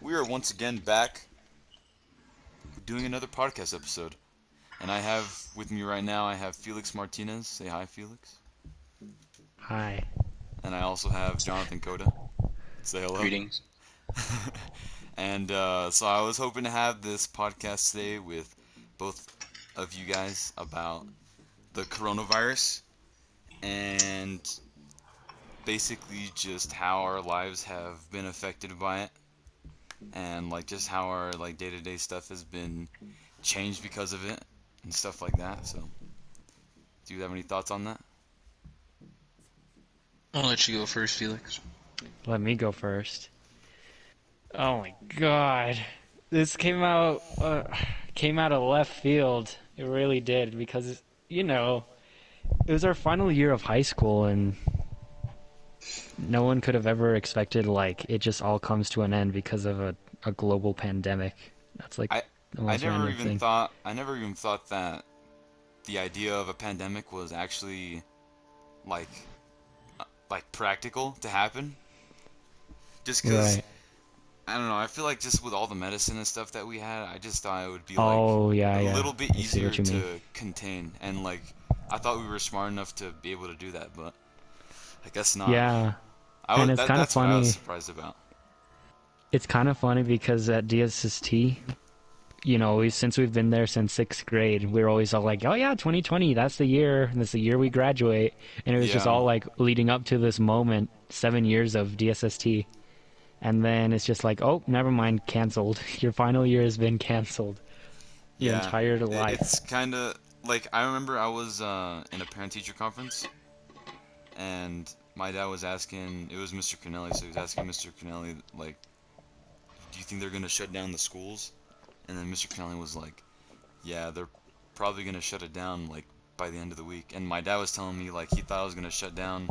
We are once again back doing another podcast episode. And I have with me right now, I have Felix Martinez. Say hi, Felix. Hi. And I also have Jonathan Coda. Say hello. Greetings. And so I was hoping to have this podcast today with both of you guys about the coronavirus and basically just how our lives have been affected by it and like just how our like day-to-day stuff has been changed because of it and stuff like that. So do you have any thoughts on that? I'll let you go first, Felix. Let me go first. Oh my god. This came out of left field. It really did because it was our final year of high school and no one could have ever expected like it just all comes to an end because of a global pandemic. That's like I the I most never random even thing. thought I never even thought that the idea of a pandemic was actually like like practical to happen. Just because Right. I don't know, I feel like just with all the medicine and stuff that we had, I just thought it would be like Oh yeah, a yeah. little bit I see easier what you mean. to contain, and like I thought we were smart enough to be able to do that, but I guess not. Yeah. I And was it's kind of that's what I was funny. surprised about. It's kind of funny because at DSST, since we've been there since sixth grade, we're always all like, "Oh yeah, 2020, that's the year. That's the year we graduate." And it was just Yeah, all like leading up to this moment, 7 years of DSST, and then it's just like, "Oh, never mind, canceled. Your final year has been canceled. Your yeah. entire It's life." kind of like I remember I was in a parent-teacher conference, and my dad was asking. It was Mr. Kennelly, so he was asking Mr. Kennelly like, "Do you think they're gonna shut down the schools?" And then Mr. Kennelly was like, "Yeah, they're probably gonna shut it down like by the end of the week." And my dad was telling me like he thought I was gonna shut down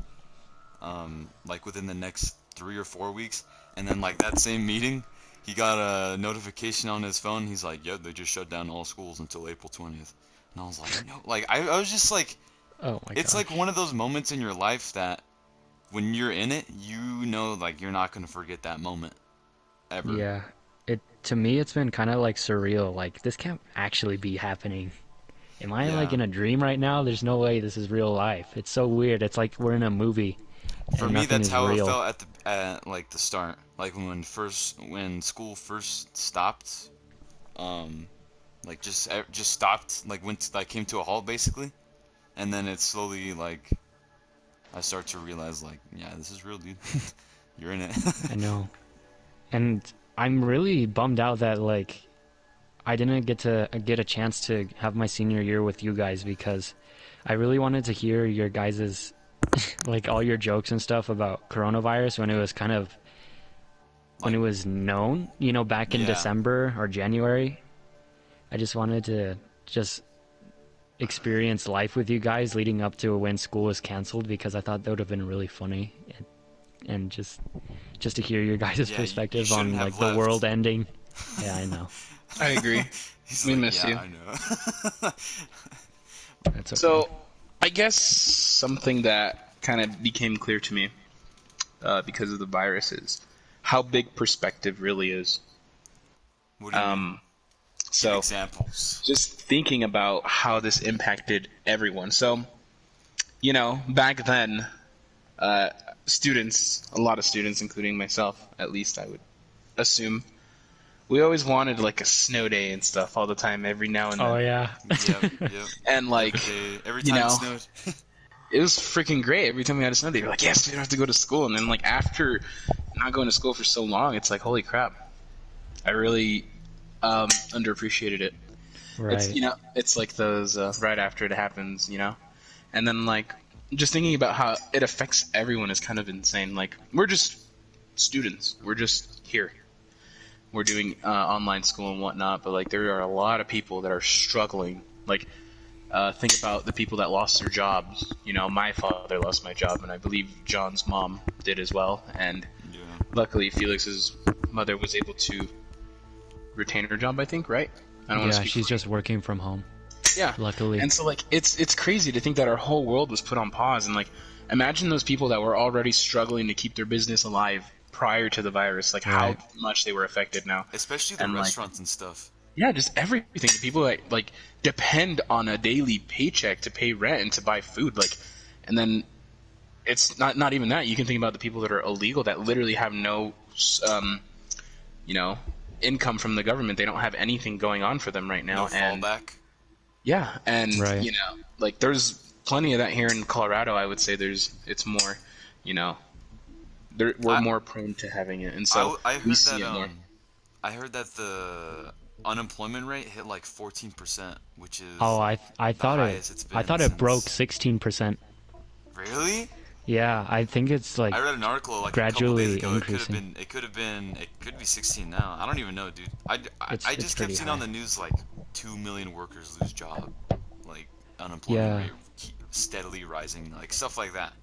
like within the next 3 or 4 weeks. And then like that same meeting, he got a notification on his phone. He's like, "Yep, they just shut down all schools until April 20th." And I was like, "No!" Like I was just like, Oh my it's like gosh. one of those moments in your life that when you're in it, you know, like you're not gonna forget that moment ever. Yeah. It to me, it's been kind of like surreal. Like this can't actually be happening. Am I like Yeah. in a dream right now? There's no way this is real life. It's so weird. It's like we're in a movie For and me, nothing that's is how it real. felt at like the start, like when school first stopped, um, like just stopped, like went like came to a halt basically, and then it slowly like I start to realize like yeah, this is real, dude. You're in it. I know. And I'm really bummed out that like I didn't get a chance to have my senior year with you guys because I really wanted to hear your guys's like all your jokes and stuff about coronavirus when it was when it Like was known, back in yeah, December or January. I just wanted to just experience life with you guys leading up to when school was canceled because I thought that would have been really funny and just to hear your guys' yeah. You perspective shouldn't on like have the world left. ending. Yeah, I know. I agree. He's We like miss yeah, you. I know. That's okay. So, I guess something that kind of became clear to me because of the virus is how big perspective really is. What do you mean? Um, Give so, examples. just thinking about how this impacted everyone. So, back then, uh, a lot of students, including myself, at least I would assume, we always wanted like a snow day and stuff all the time, every now and Oh then. yeah. Yep, yep. And Every like, day, every you time it know, snowed. it was freaking great. Every time we had a snow day, we were like, yes, we don't have to go to school. And then like after not going to school for so long, it's like, holy crap, I really underappreciated it. It's Right. it's like those right after it happens, and then like just thinking about how it affects everyone is kind of insane. Like we're just students, we're just here, we're doing online school and whatnot, but like there are a lot of people that are struggling. Like think about the people that lost their jobs. My father lost my job, and I believe John's mom did as well. And Yeah. luckily, Felix's mother was able to retain her job. I think, right? I don't want to Yeah, speak she's for you. just working from home, Yeah. luckily. And so like it's crazy to think that our whole world was put on pause and like imagine those people that were already struggling to keep their business alive prior to the virus, like Right. how much they were affected now. Especially the And, like, restaurants and stuff. yeah, just everything. People that like depend on a daily paycheck to pay rent and to buy food, like, and then it's not even that. You can think about the people that are illegal that literally have no, you know, income from the government. They don't have anything going on for them right now, No and fallback. yeah, and Right. you know, like there's plenty of that here in Colorado. I would say it's more, you know, we're I more prone to having it, and I, so I we heard see that it more. I heard that the unemployment rate hit like 14%, which Oh, is I the thought highest it's I been thought it broke since. 16%. Really? Yeah, I think it's like I read an article like a couple days gradually ago. It could have increasing. been. It could be 16 now. I don't even know, dude. I It's just kept pretty seeing on high. the news like 2 million workers lose job, like unemployment Yeah. rate keep steadily rising, like stuff like that.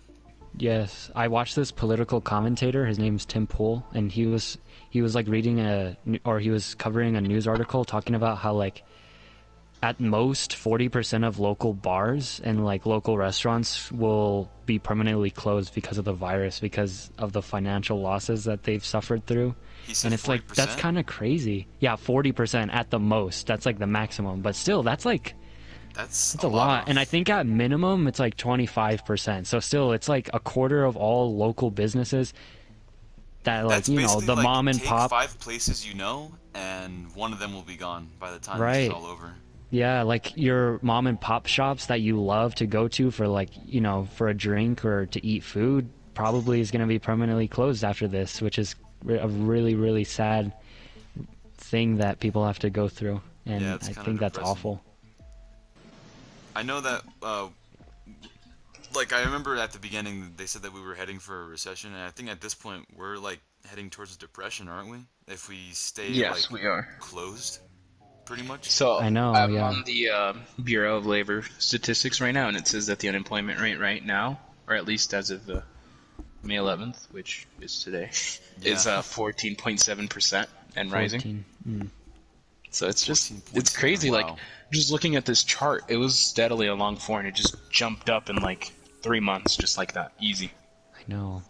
Yes, I watched this political commentator. His name's Tim Pool, and he was like reading he was covering a news article talking about how like at most 40% of local bars and like local restaurants will be permanently closed because of the virus, because of the financial losses that they've suffered through. He said And it's like that's 40%. kind of crazy. Yeah, 40% at the most. That's like the maximum, but still that's like That's that's a a lot lot. And I of. think at minimum it's like 25%. So still it's like a quarter of all local businesses that like, That's you know, basically the like mom and take pop, 5 places you know, and one of them will be gone by the time this is right? all over. Yeah, like your mom and pop shops that you love to go to for like, you know, for a drink or to eat food probably is going to be permanently closed after this, which is a really, really sad thing that people have to go through. Yeah, And it's I kind of think that's depressing. awful. I know that like I remember at the beginning they said that we were heading for a recession, and I think at this point we're like heading towards a depression, aren't we? If we stay like Yes, we are. closed, pretty much. So I know, I'm yeah. on the Bureau of Labor Statistics right now, and it says that the unemployment rate right now, or at least as of May 11th, which is today, Yeah, is 14.7% and rising. 14. So it's 14.7. crazy. Like Wow. just looking at this chart, it was steadily along four, and it just jumped up in like 3 months, just like that, easy. I know.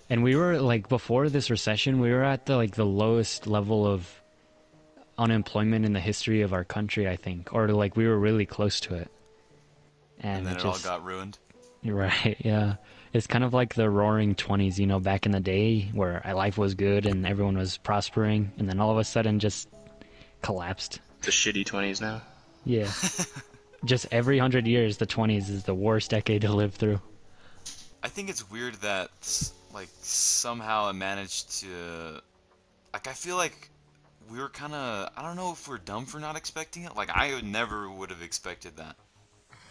And we were like before this recession, we were at the like the lowest level of unemployment in the history of our country, I think, or like we were really close to it. And And then it it all just got ruined. right, yeah. It's kind of like the roaring 20s, you know, back in the day where life was good and everyone was prospering and then all of a sudden just collapsed. The shitty 20s now. Yeah. Just every 100 years the 20s is the worst decade to live through. I think it's weird that like somehow it managed to like I feel like we were kind of I don't know if we're dumb for not expecting it. Like never would have expected that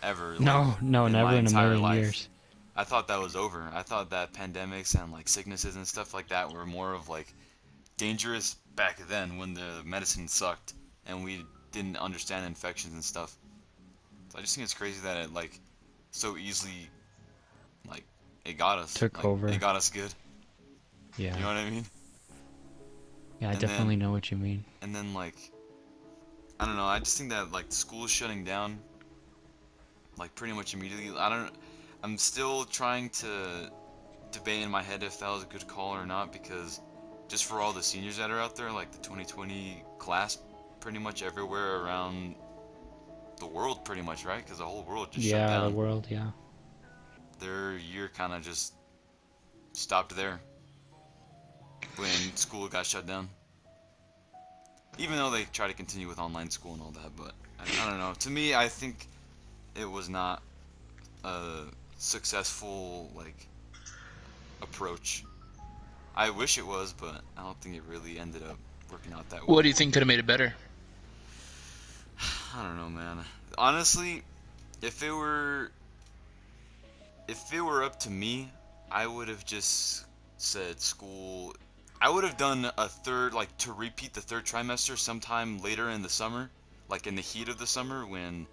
ever like No, in my never in a entire million life. years. I thought that was over. I thought that pandemics and like sicknesses and stuff like that were more of like dangerous back then when the medicine sucked and we didn't understand infections and stuff. So I just think it's crazy that it like so easily like it got us. Took Like over. it got us good. Yeah. You know what I mean? Yeah, I And definitely then know what you mean. and then like I don't know, I just think that like school is shutting down like pretty much immediately. I'm still trying to debate in my head if that was a good call or not because just for all the seniors that are out there, like the 2020 class, pretty much everywhere around the world, pretty much, right? Because the whole world just shut Yeah, the down. world, yeah. Their year kind of just stopped there when school got shut down. Even though they try to continue with online school and all that, but I don't know. To me, I think it was not a successful like approach. I wish it was, but I don't think it really ended up working out that What way. do you think could have made it better? I don't know, man. Honestly, if it were up to me, I would have just said school. I would have done a third, like to repeat the third trimester sometime later in the summer, like in the heat of the summer when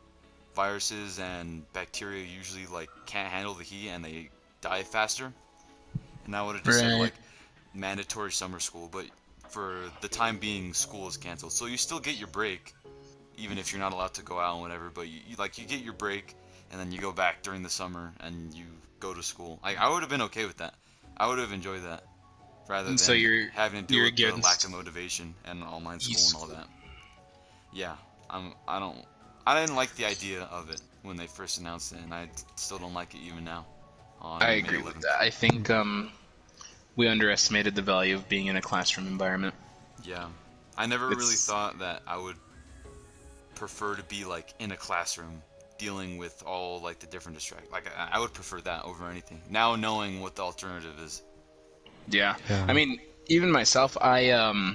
viruses and bacteria usually like can't handle the heat and they die faster. And I would have just said Right. like mandatory summer school, but for the time being, school is canceled. So you still get your break, even if you're not allowed to go out and whatever. But you get your break, and then you go back during the summer and you go to school. Like I would have been okay with that. I would have enjoyed that. rather And than so you're having to deal you're with the lack against of motivation and online school and all e-school. that. Yeah, I didn't like the idea of it when they first announced it, and I still don't like it even now I on May agree with 11th. that. I think we underestimated the value of being in a classroom environment. Yeah, I never really It's thought that I would prefer to be like in a classroom dealing with all like the different distract. Like I would prefer that over anything. Now knowing what the alternative is. yeah. I Yeah. mean, even myself, I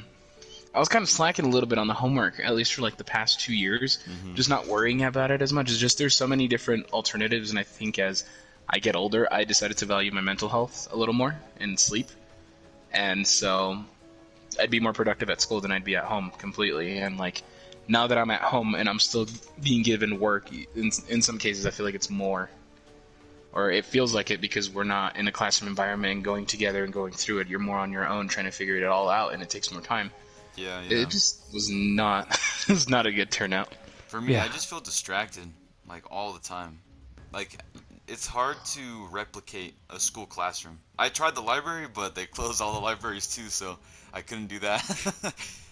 was kind of slacking a little bit on the homework, at least for like the past 2 years. Hmm. Just not worrying about it as much. It's just there's so many different alternatives, and I think as I get older, I decided to value my mental health a little more and sleep, and so I'd be more productive at school than I'd be at home completely. And like now that I'm at home and I'm still being given work, in some cases I feel like it's more, or it feels like it because we're not in a classroom environment and going together and going through it. You're more on your own trying to figure it all out, and it takes more time. Yeah, It yeah. just was not it was not a good turnout. For me, Yeah. I just feel distracted like all the time. Like it's hard to replicate a school classroom. I tried the library, but they closed all the libraries too, so I couldn't do that.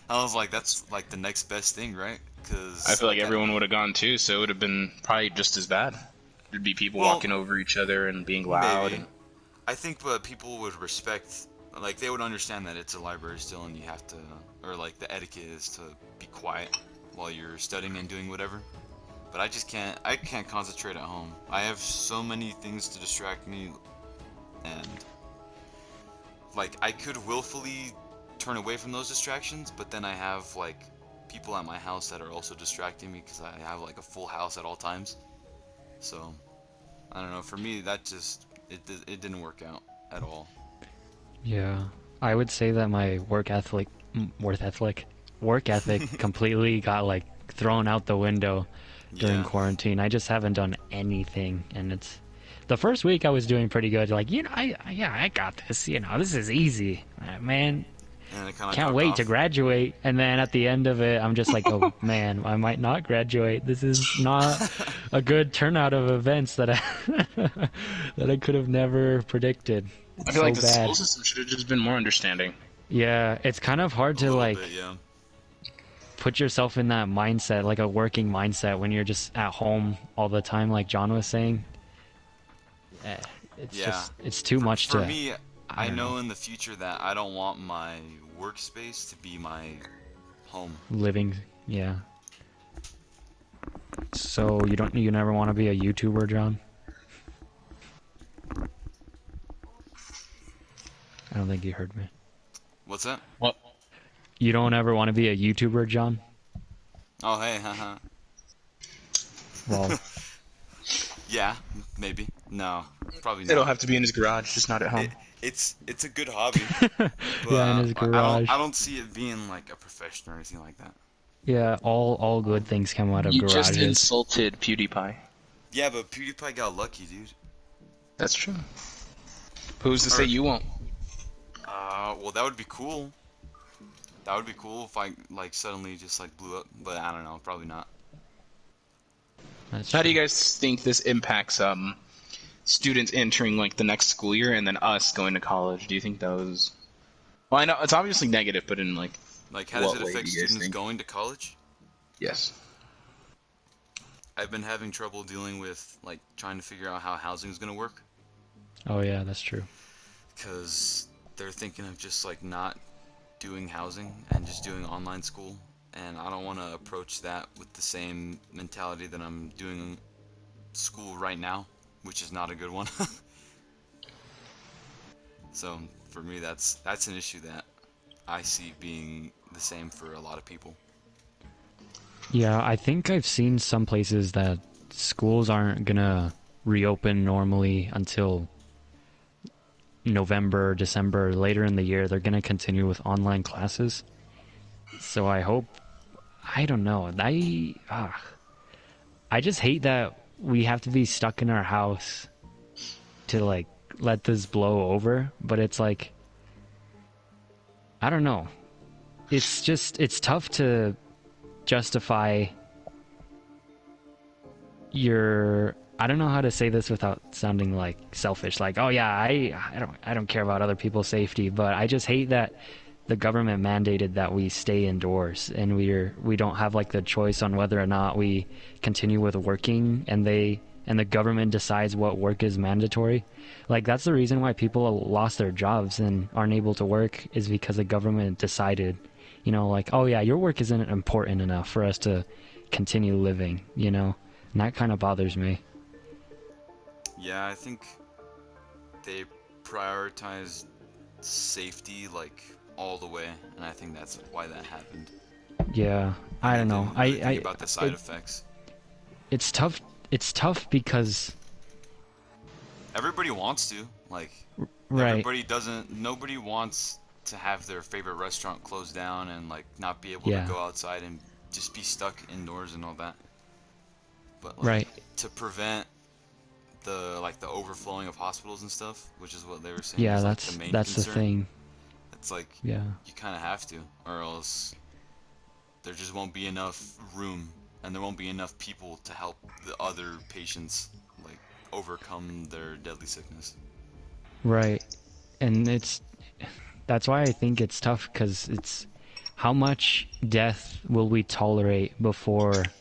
I was like, that's like the next best thing, right? I Because feel like like, everyone would have gone too, so it would have been probably just as bad. There'd be people well, walking over each other and being loud maybe. and I think, but people would respect, like they would understand that it's a library still, and you have to, or like the etiquette is to be quiet while you're studying and doing whatever. But I just can't. I can't concentrate at home. I have so many things to distract me, and like I could willfully turn away from those distractions, but then I have like people at my house that are also distracting me because I have like a full house at all times. So I don't know. For me, that just it didn't work out at all. Yeah. I would say that my work ethic completely got like thrown out the window during Yeah, quarantine. I just haven't done anything, and it's the first week I was doing pretty good. Like, yeah, I got this. This is easy. Man, and it kind of can't dropped wait to off. graduate. And then at the end of it, I'm just like, oh man, I might not graduate. This is not a good turnout of events that I that I could have never predicted. I It's feel so like the school bad. system should have just been more understanding. Yeah, it's kind of hard A to little like bit, yeah. put yourself in that mindset, like a working mindset when you're just at home all the time, like John was saying. Eh, it's Yeah. just it's too much For to me, I I don't know, know in the future that I don't want my workspace to be my home. living. Yeah. So you never want to be a YouTuber, John? I don't think you heard me. What's that? Well, You don't ever want to be a YouTuber, John? Oh, hey, haha. Well, Yeah, maybe. No, probably it'll not. have to be in his garage, just not at It, home. it's a good hobby, yeah, in but his garage. I don't see it being like a profession or anything like that. Yeah, all good things come out of You just garages. insulted PewDiePie. Yeah, but PewDiePie got lucky, dude. That's true. Who's to say Or, you won't? well, that would be cool. That would be cool if I like suddenly just like blew up, but I don't know, probably not. That's How do true. you guys think this impacts students entering like the next school year and then us going to college? Do you think those? Well, I know it's obviously negative, but in like Like, how does what it way do affect you guys students think? going to college? Yes. I've been having trouble dealing with like trying to figure out how housing is gonna work, Oh yeah, that's true. because they're thinking of just like not doing housing and just doing online school, and I don't want to approach that with the same mentality that I'm doing school right now, which is not a good one. So for me, that's an issue that I see being the same for a lot of people. Yeah, I think I've seen some places that schools aren't gonna reopen normally until November, December, later in the year. They're gonna continue with online classes. So I hope. I don't know. I just hate that we have to be stuck in our house to like let this blow over. But it's like, I don't know. It's tough to justify your I don't know how to say this without sounding like selfish. Like, oh yeah, I don't care about other people's safety, but I just hate that the government mandated that we stay indoors and we don't have like the choice on whether or not we continue with working, and the government decides what work is mandatory. Like that's the reason why people lost their jobs and aren't able to work, is because the government decided, like, oh yeah, your work isn't important enough for us to continue living, and that kind of bothers me. Yeah, I think they prioritize safety like all the way, and I think that's why that happened. Yeah, And I they don't know. didn't really think about the side effects. It's tough. It's tough because Everybody wants to, like, right, nobody wants to have their favorite restaurant closed down and like not be able yeah, to go outside and just be stuck indoors and all that. But like right, to prevent the overflowing of hospitals and stuff, which is what they were saying yeah. is like the That's main that's the concern. thing. It's like Yeah, you kind of have to, or else there just won't be enough room, and there won't be enough people to help the other patients like overcome their deadly sickness. right. And that's why I think it's tough, because it's how much death will we tolerate before,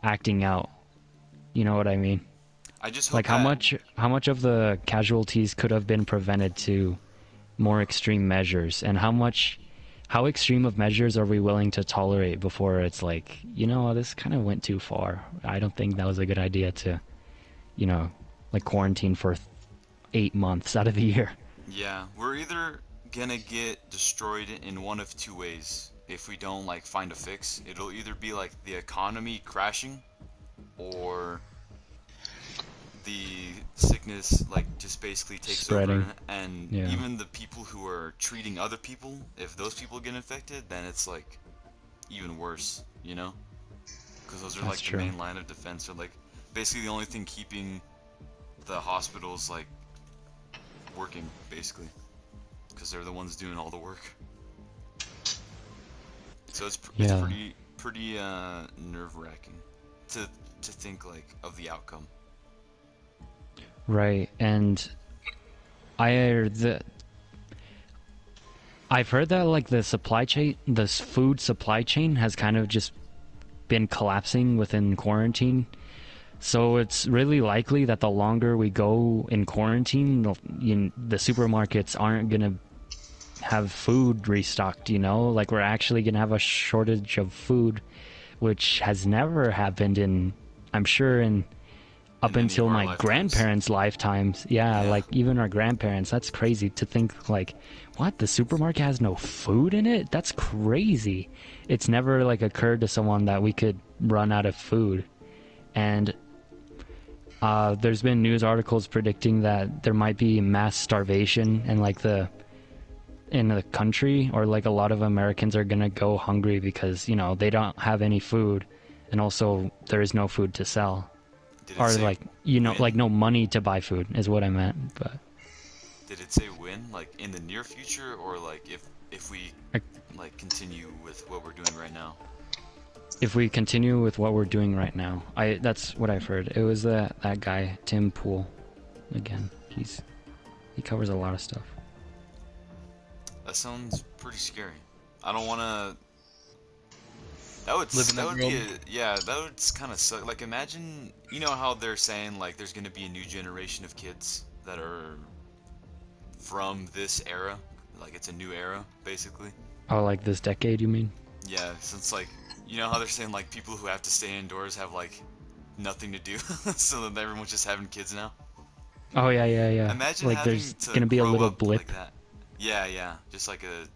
acting out. You know what I mean? I just hope Like how that much of the casualties could have been prevented to more extreme measures, and how extreme of measures are we willing to tolerate before it's like, this kind of went too far. I don't think that was a good idea to, you know, like quarantine for 8 months out of the year. yeah, we're either gonna get destroyed in one of two ways. If we don't like find a fix, it'll either be like the economy crashing or the sickness like just basically takes over, Spreading. and Yeah, even the people who are treating other people, if those people get infected, then it's like even worse, you know? Because those are that's like the true. main line of defense, or like basically the only thing keeping the hospitals like working, basically, because they're the ones doing all the work. So it's Yeah, pretty nerve wracking to think like of the outcome. right. And I heard that I've heard that like the food supply chain has kind of just been collapsing within quarantine. So it's really likely that the longer we go in quarantine, the supermarkets aren't gonna have food restocked. Like we're actually gonna have a shortage of food, which has never happened I'm sure, in up In any of until our my lifetimes. grandparents' lifetimes. Yeah, Yeah. like even our grandparents. That's crazy to think, like, what? The supermarket has no food in it? That's crazy. It's never like occurred to someone that we could run out of food. And there's been news articles predicting that there might be mass starvation, and like in the country, or like a lot of Americans are gonna go hungry because they don't have any food, and also there is no food to sell, Did it or say like when? like no money to buy food is what I meant. But Did it say when? Like in the near future, or like if we I, like continue with what we're doing right now? if we continue with what we're doing right now, that's what I've heard. It was that guy Tim Pool. Again, he covers a lot of stuff. That sounds pretty scary. I don't want to. That would Live in that that would world. be yeah, that would kind of suck. Like imagine, how they're saying like there's gonna be a new generation of kids that are from this era, like it's a new era basically. Oh, like this decade, you mean? Yeah, since like how they're saying like people who have to stay indoors have like nothing to do, so that everyone's just having kids now. Oh yeah, yeah, yeah. Imagine Like having there's to gonna be a grow little up like blip. that. Yeah, yeah, just like a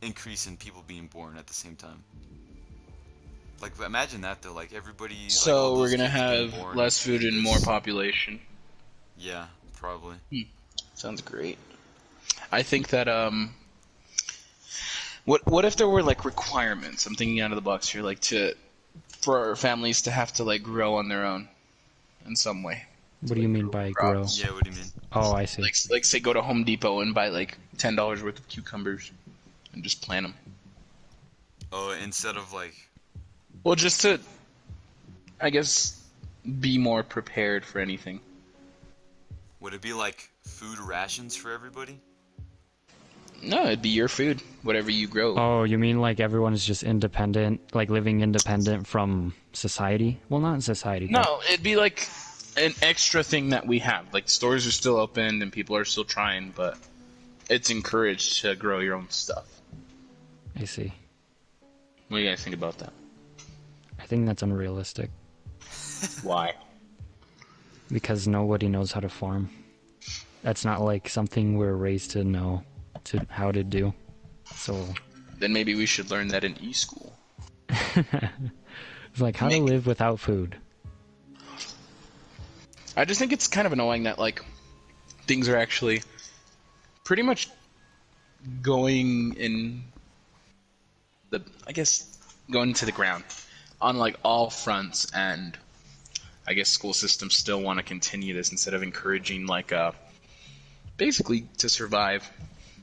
increase in people being born at the same time. Like imagine that though, like everybody, like all So we're those gonna kids being have born less food in and more this. population. Yeah, probably. Sounds great. I think that what if there were like requirements? I'm thinking out of the box here, like for our families to have to like grow on their own in some way. What To do you like mean grow by grow? crops. Yeah, what do you mean? Oh, I see. Like say go to Home Depot and buy like $10 worth of cucumbers and just plant them. Oh, instead of like, Well, just to I guess be more prepared for anything. Would it be like food rations for everybody? No, it'd be your food, whatever you grow. Oh, you mean like everyone is just independent, like living independent from society? Well, not in society. But... No, it'd be like an extra thing that we have. Like stores are still open and people are still trying, but it's encouraged to grow your own stuff. I see. What do you guys think about that? I think that's unrealistic Why? because nobody knows how to farm. That's not like something we're raised to know how to do. So Then maybe we should learn that in e-school. it's like how to live without food. I just think it's kind of annoying that like things are actually pretty much going in the going to the ground on like all fronts, and I guess school systems still want to continue this instead of encouraging like basically to survive.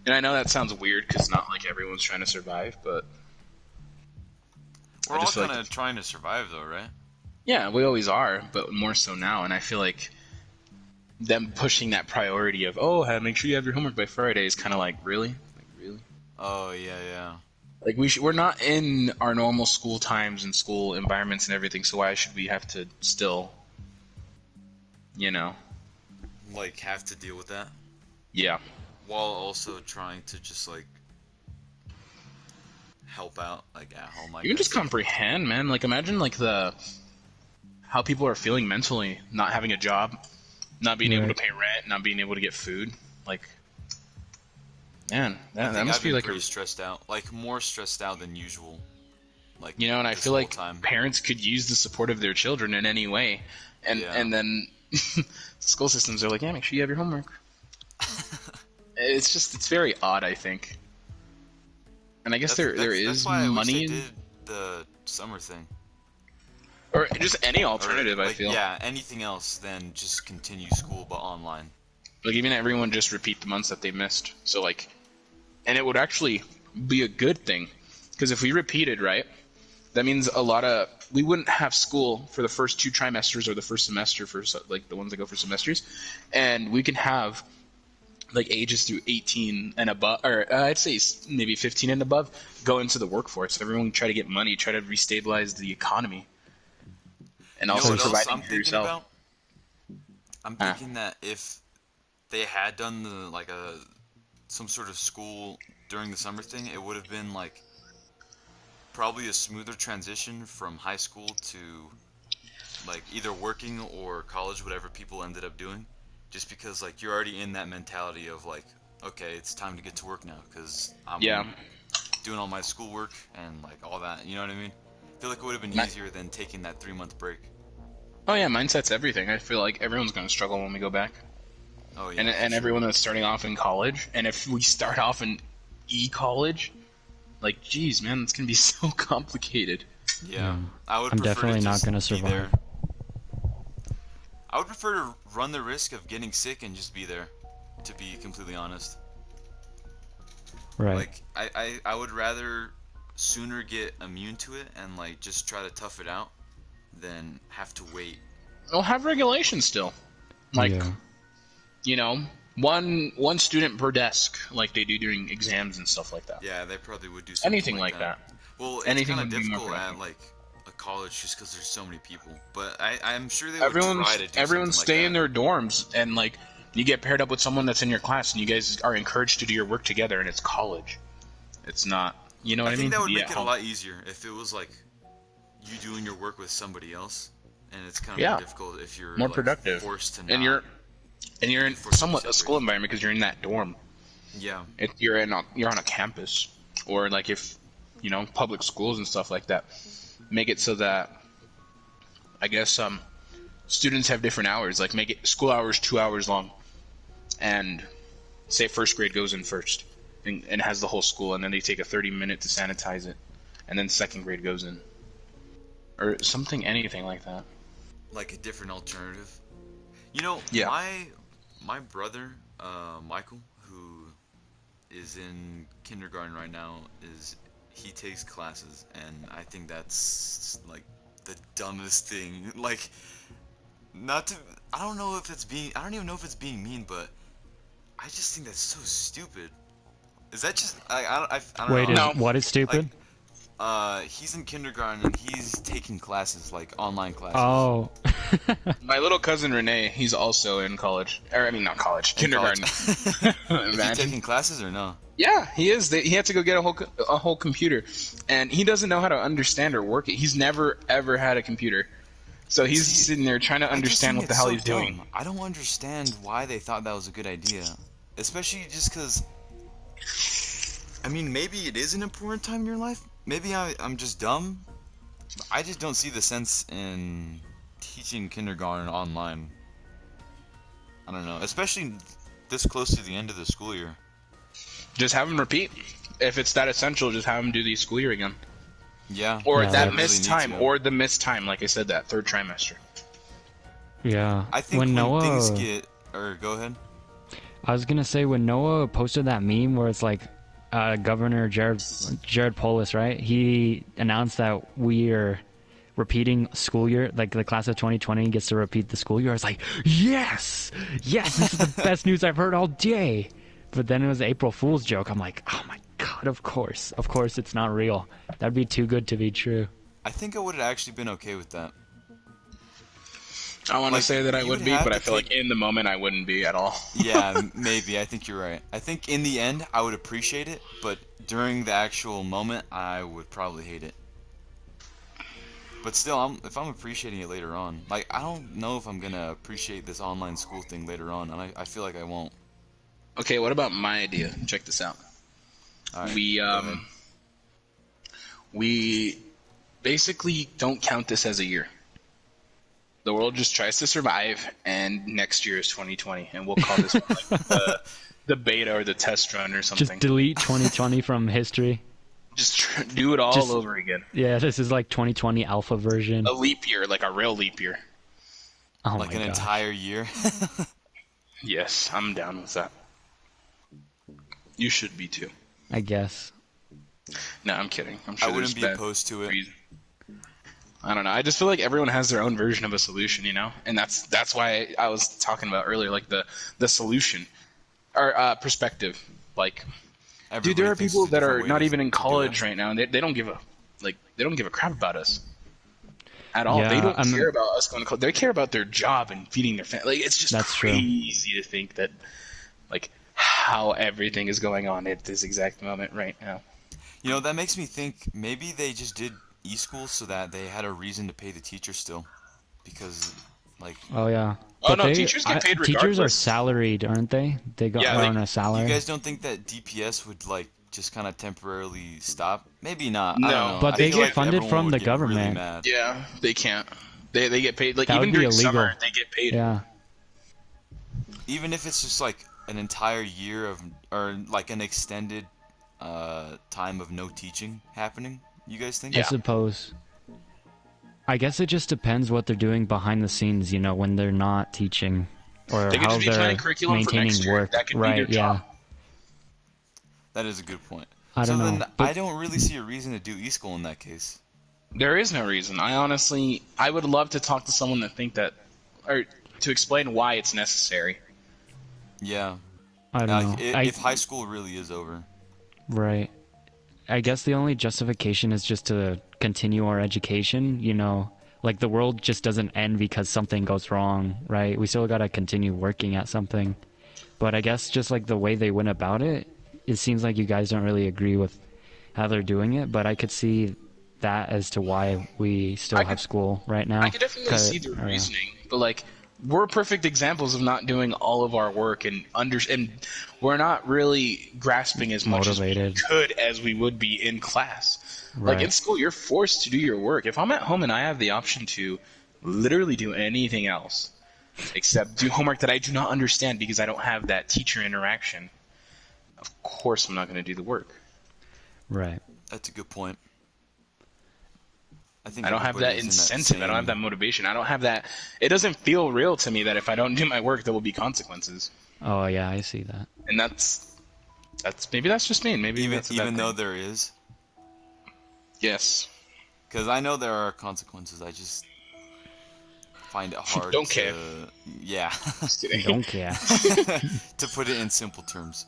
And I know that sounds weird because not like everyone's trying to survive, but We're I all just feel kind like of trying to survive, though, right? yeah, we always are, but more so now. And I feel like them pushing that priority of make sure you have your homework by Friday is kind of like really. Oh yeah, yeah. Like we're not in our normal school times and school environments and everything, so why should we have to still, Like have to deal with that Yeah. while also trying to just like help out like at home. You can just comprehend, man. Like imagine like how people are feeling mentally, not having a job, not being able to Right. pay rent, not being able to get food. Like, man, that must I've be been like pretty stressed out, like more stressed out than usual. Like and I this feel whole like time. parents could use the support of their children in any way, and Yeah. and then school systems are like, yeah, make sure you have your homework. It's very odd, I think. And I guess there That's is why I wish money they did the summer thing. or just any Or, alternative. I like, feel yeah, anything else than just continue school but online. like even everyone just repeat the months that they missed. So like, and it would actually be a good thing because if we repeated, right, that means we wouldn't have school for the first 2 trimesters or the first semester for like the ones that go for semesters, and we can have like ages through 18 and above, or I'd say maybe 15 and above, go into the workforce. Everyone try to get money, try to restabilize the economy, and You know also what else providing I'm for thinking yourself. about? I'm thinking that if they had done some sort of school during the summer thing, it would have been like probably a smoother transition from high school to like either working or college, whatever people ended up doing. Just because like you're already in that mentality of like, okay, it's time to get to work now because I'm Yeah. doing all my schoolwork and like all that. You know what I mean? I feel like it would have been easier than taking that 3-month break. Oh yeah, mindset's everything. I feel like everyone's going to struggle when we go back. Oh yeah, And for sure. everyone that's starting off in college, and if we start off in e-college, like, geez, man, it's gonna be so complicated. Yeah, I would I'm prefer definitely to not just gonna be survive. there. I would prefer to run the risk of getting sick and just be there, to be completely honest. Right. Like, I would rather sooner get immune to it and like just try to tough it out than have to wait. We'll have regulations still, like, Yeah. one student per desk, like they do during exams and stuff like that. Yeah, they probably would do something Anything like that. Well, it's Anything kind of would be more difficult at productive. like a college just because there's so many people. But I'm sure they would Everyone's try to do everyone's something stay like in that. their dorms, and like you get paired up with someone that's in your class, and you guys are encouraged to do your work together, and it's college. It's not, you know what I I mean? think that would Be make at it a home. lot easier if it was like you doing your work with somebody else, and it's kind of Yeah. more difficult if you're More like, productive. forced to not. And you're in forced to be somewhat a school separated. environment because you're in that dorm. Yeah, You're on a campus, or like if public schools and stuff like that make it so that I guess students have different hours, like make it school hours 2 hours long, and say first grade goes in first and has the whole school, and then they take a 30-minute to sanitize it, and then second grade goes in, or anything like that. like a different alternative. You know, Yeah. my brother, Michael, who is in kindergarten right now, he takes classes, and I think that's like the dumbest thing. Like, not to. I don't know if it's being. I don't even know if it's being mean, but I just think that's so stupid. Is that just? I don't Wait, know. is No. what is stupid? He's in kindergarten and he's taking classes, like online classes. Oh. My little cousin Renee, he's also in college. Or I mean, not college, In kindergarten. college. Is he Imagine. taking classes or no? Yeah, he is. He had to go get a whole computer, and he doesn't know how to understand or work it. He's never ever had a computer, so he's See, sitting there trying to I just understand think what the it's hell so he's doing. dumb. I don't understand why they thought that was a good idea, especially just because. I mean, maybe it is an important time in your life. Maybe I'm just dumb. I just don't see the sense in teaching kindergarten online. I don't know, especially this close to the end of the school year. Just have him repeat. If it's that essential, just have him do the school year again, Yeah. or Yeah, that they missed really need time, to. or the missed time. Like I said, that third trimester. Yeah. I think when Noah, things get. Or go ahead. I was gonna say when Noah posted that meme where it's like, Governor Jared Polis, right? He announced that we are repeating school year, like the class of 2020 gets to repeat the school year. I was like, yes, this is the best news I've heard all day. But then it was April Fool's joke. I'm like, oh my god, of course it's not real. That'd be too good to be true. I think I would have actually been okay with that. I want to Like, say that I you would would be, have but I to feel like take- in the moment I wouldn't be at all. Yeah, maybe. I think you're right. I think in the end I would appreciate it, but during the actual moment I would probably hate it. But still, if I'm appreciating it later on, like I don't know if I'm gonna appreciate this online school thing later on, and I feel like I won't. Okay, what about my idea? Check this out. All right, We go ahead. we basically don't count this as a year. The world just tries to survive, and next year is 2020, and we'll call this one like the beta or the test run or something. Just delete 2020 from history. Just do it all Just- over again. Yeah, this is like 2020 alpha version. A leap year, like a real leap year. Oh Like my an god. entire year. Yes, I'm down with that. You should be too. I guess. No, I'm kidding. I'm I sure wouldn't there's be bad opposed to it. reason. I don't know. I just feel like everyone has their own version of a solution, you know, and that's why I was talking about earlier, like the solution or perspective. Like, dude, there Everybody are thinks people there's a that are different way not to even in do it. college right now, and they don't give a crap about us at all. Yeah, They don't I'm- care about us going to college. They care about their job and feeding their family. Like, it's just That's true. crazy to think that, like, how everything is going on at this exact moment right now. You know, that makes me think maybe they just did e-school so that they had a reason to pay the teacher still, because like Oh yeah. Oh, no, teachers get paid Teachers are regardless. salaried, aren't they? They go Yeah, are like, on a salary. you guys don't think that DPS would like just kind of temporarily stop? Maybe not. No. I don't know. But I they feel get like funded everyone from would the get really government. mad. Yeah, they can't. They get paid. Like, That even would be during illegal. summer, they get paid. Yeah. Even if it's just like an entire year of, or like an extended time of no teaching happening. You guys think? I Yeah. suppose. I guess it just depends what they're doing behind the scenes, you know, when they're not teaching or They could how just be they're planning curriculum for maintaining next year. work. That could be right, their yeah. job. That is a good point. I don't so know. then but- I don't really see a reason to do e-school in that case. There is no reason. I would love to talk to someone that think that, or to explain why it's necessary. Yeah. I don't Like, know. if high school really is over. Right. I guess the only justification is just to continue our education, you know. Like the world just doesn't end because something goes wrong, right? We still got to continue working at something. But I guess just like the way they went about it, it seems like you guys don't really agree with how they're doing it, but I could see that as to why we still I have could- school right now. I could definitely 'Cause- see the or, yeah. reasoning, but like we're perfect examples of not doing all of our work and we're not really grasping as much Motivated. as we could as we would be in class. Like Right. in school, you're forced to do your work. If I'm at home and I have the option to literally do anything else except do homework that I do not understand because I don't have that teacher interaction, of course I'm not going to do the work. Right. That's a good point. I think I don't have that everybody is in incentive. I don't have that motivation. I don't have that. It doesn't feel real to me that if I don't do my work, there will be consequences. Oh yeah, I see that. And that's maybe that's just me. Maybe even that's a bad even though thing. there is, Yes. because I know there are consequences. I just find it hard Don't to care. yeah Just kidding. Don't care. to put it in simple terms.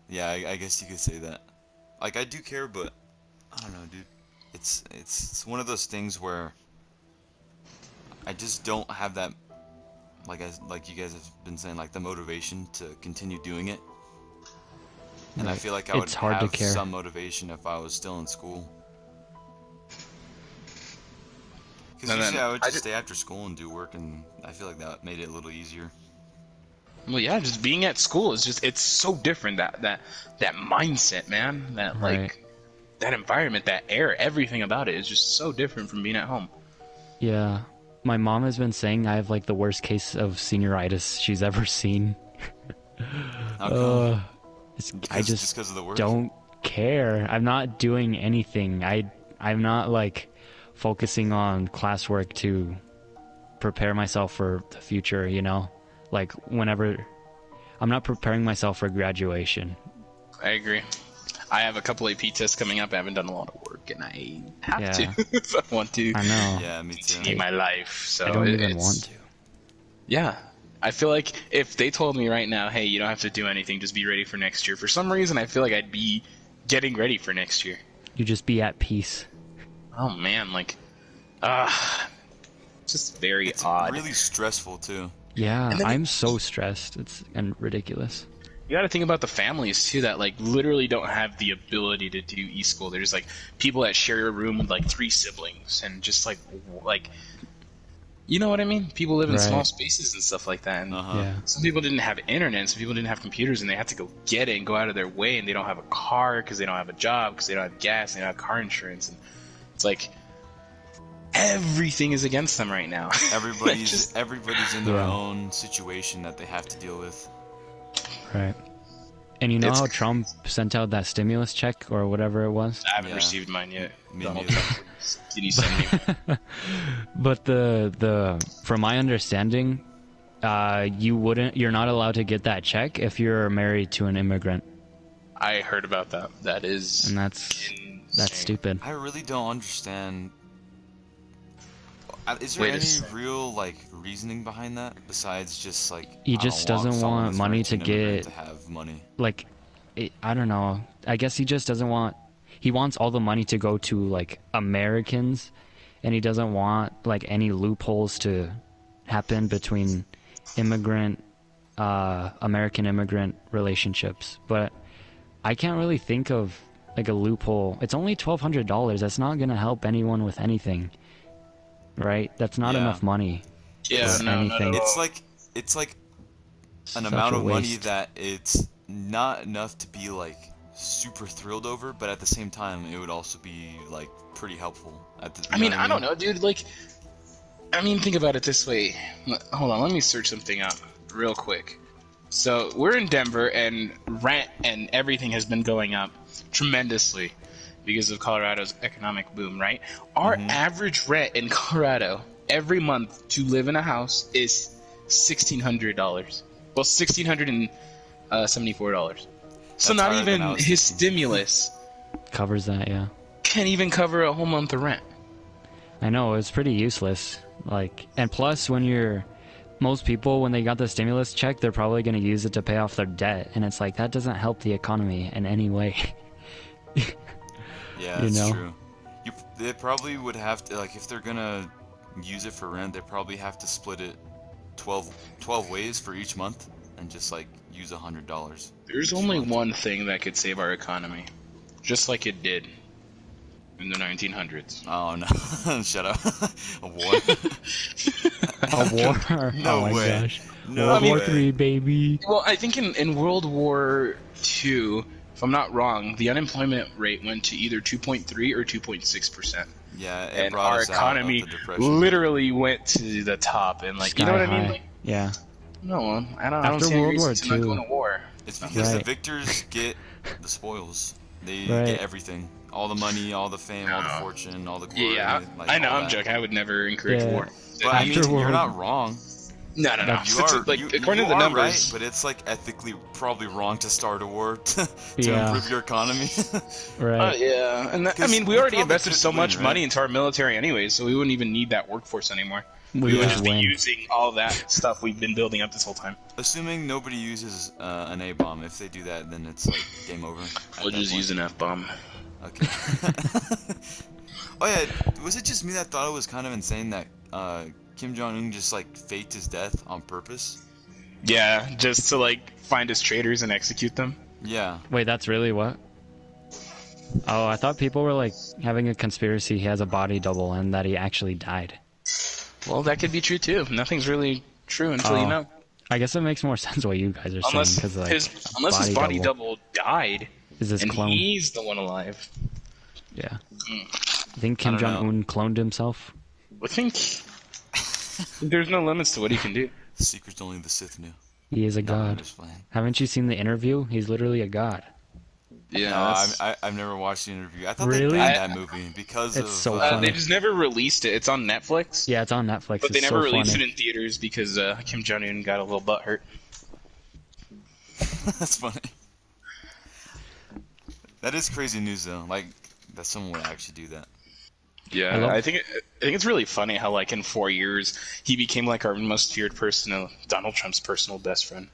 Yeah, I guess you could say that. Like, I do care, but I don't know, dude. It's one of those things where I just don't have that, like you guys have been saying, like the motivation to continue doing it. And I Right. feel like I would It's hard to have care. some motivation if I was still in school. Because And then usually I would I just ju- stay after school and do work, and I feel like that made it a little easier. Well, yeah, just being at school is it's so different. That mindset, man. That Right. like that environment, that air, everything about it is just so different from being at home. Yeah. My mom has been saying I have like the worst case of senioritis she's ever seen. How come? I Just just 'cause of the work? don't care. I'm not doing anything. I'm not like focusing on classwork to prepare myself for the future, you know? Like whenever I'm not preparing myself for graduation. I agree. I have a couple AP tests coming up. I haven't done a lot of work, and I have Yeah. to if I want to I know. Yeah, me too. continue my life. So I don't even it's- want to. Yeah. I feel like if they told me right now, hey, you don't have to do anything, just be ready for next year. For some reason, I feel like I'd be getting ready for next year. You just be at peace. Oh man, like, just very It's odd. really stressful too. Yeah, And then I'm so stressed. It's ridiculous. You got to think about the families too that like literally don't have the ability to do e-school. There's like people that share a room with like 3 siblings and just like you know what I mean? People live in Right. small spaces and stuff like that. And Yeah. some people didn't have internet, and some people didn't have computers, and they had to go get it and go out of their way, and they don't have a car because they don't have a job, because they don't have gas, they don't have car insurance, and it's like everything is against them right now. Everybody's Just- everybody's in their Yeah. own situation that they have to deal with. Right. And you know It's- how Trump sent out that stimulus check or whatever it was? I haven't Yeah. received mine yet. Me Donald neither. Trump, can you send me? But the from my understanding, you're not allowed to get that check if you're married to an immigrant, I heard about that. That is and that's insane. stupid. I really don't understand. Is there Wait a any second. real reasoning behind that besides just like He I just don't doesn't someone want that's money married to an immigrant get- to have money? Like, I don't know. I guess he just doesn't want. He wants all the money to go to like Americans, and he doesn't want like any loopholes to happen between American immigrant relationships. But I can't really think of like a loophole. It's only $1,200. That's not gonna help anyone with anything, right? That's not Yeah. enough money. Yeah, for no, not anything. at all. It's like an Such amount a of money waste. that it's not enough to be like super thrilled over, but at the same time it would also be like pretty helpful at the I mean, I don't know, dude. Like, I mean, think about it this way. Hold on, let me search something up real quick. So we're in Denver, and rent and everything has been going up tremendously because of Colorado's economic boom, right? Our average rent in Colorado every month to live in a house is $1,600. Well, $1,674. So That's not higher than even I was his thinking. stimulus Covers that, yeah. can't even cover a whole month of rent. I know, it's pretty useless. Like, and plus, most people, when they got the stimulus check, they're probably going to use it to pay off their debt, and it's like that doesn't help the economy in any way. Yeah, you that's know? true. They probably would have to, like, if they're gonna use it for rent, they probably have to split it 12 ways for each month and just like use $100. There's each only month. one thing that could save our economy, just like it did in the 1900s. Oh no! Shut up. A war. A war? No Oh my way. gosh. No World War way. III, baby. Well, I think in World War II, if I'm not wrong, the unemployment rate went to either 2.3 or 2.6%. Yeah, it And brought our us economy out of the depression. literally went to the top. And, like, Sky you know what I mean? high. Like, Yeah. no, I don't After see any World reason War to not II. go to war. It's because the Right. victors get the spoils. They Right. get everything. All the money, all the fame, all the No. fortune, all the glory. Yeah, like, I know, all I'm that. joking. I would never encourage Yeah. war. But I mean, After you're World- not wrong. No. You It's are, like, you, according you to the are numbers, right, but it's like ethically probably wrong to start a war to Yeah. improve your economy. Right. yeah, and I 'Cause mean, we we already probably invested could so win, much right? money into our military anyway, so we wouldn't even need that workforce anymore. We We would would just be win. using all that stuff we've been building up this whole time. Assuming nobody uses an A bomb. If they do that, then it's like game over. at We'll that just point. use an F-bomb. Okay. Oh yeah, was it just me that thought it was kind of insane that Kim Jong Un just like faked his death on purpose? Yeah, just to like find his traitors and execute them. Yeah. Wait, that's really what? Oh, I thought people were like having a conspiracy he has a body double and that he actually died. Well, that could be true too. Nothing's really true until you Oh. know. I guess it makes more sense what you guys are saying Unless because like his body double died is this and clone. he's the one alive. Yeah. I think Kim I don't Jong Un cloned himself. I think there's no limits to what he can do. Secrets only the Sith knew. He is a No, I'm god. just playing. Haven't you seen the interview? He's literally a god. Yeah, No, I've never watched the interview. I thought Really? they banned that movie because It's of. so they funny. just never released it. It's on Netflix, Yeah, it's on Netflix. but they It's never so released funny. it in theaters because Kim Jong Un got a little butthurt. That's funny. That is crazy news though. Like that someone would actually do that. Yeah, I love- I think it's really funny how like in 4 years he became like our most feared person, Donald Trump's personal best friend.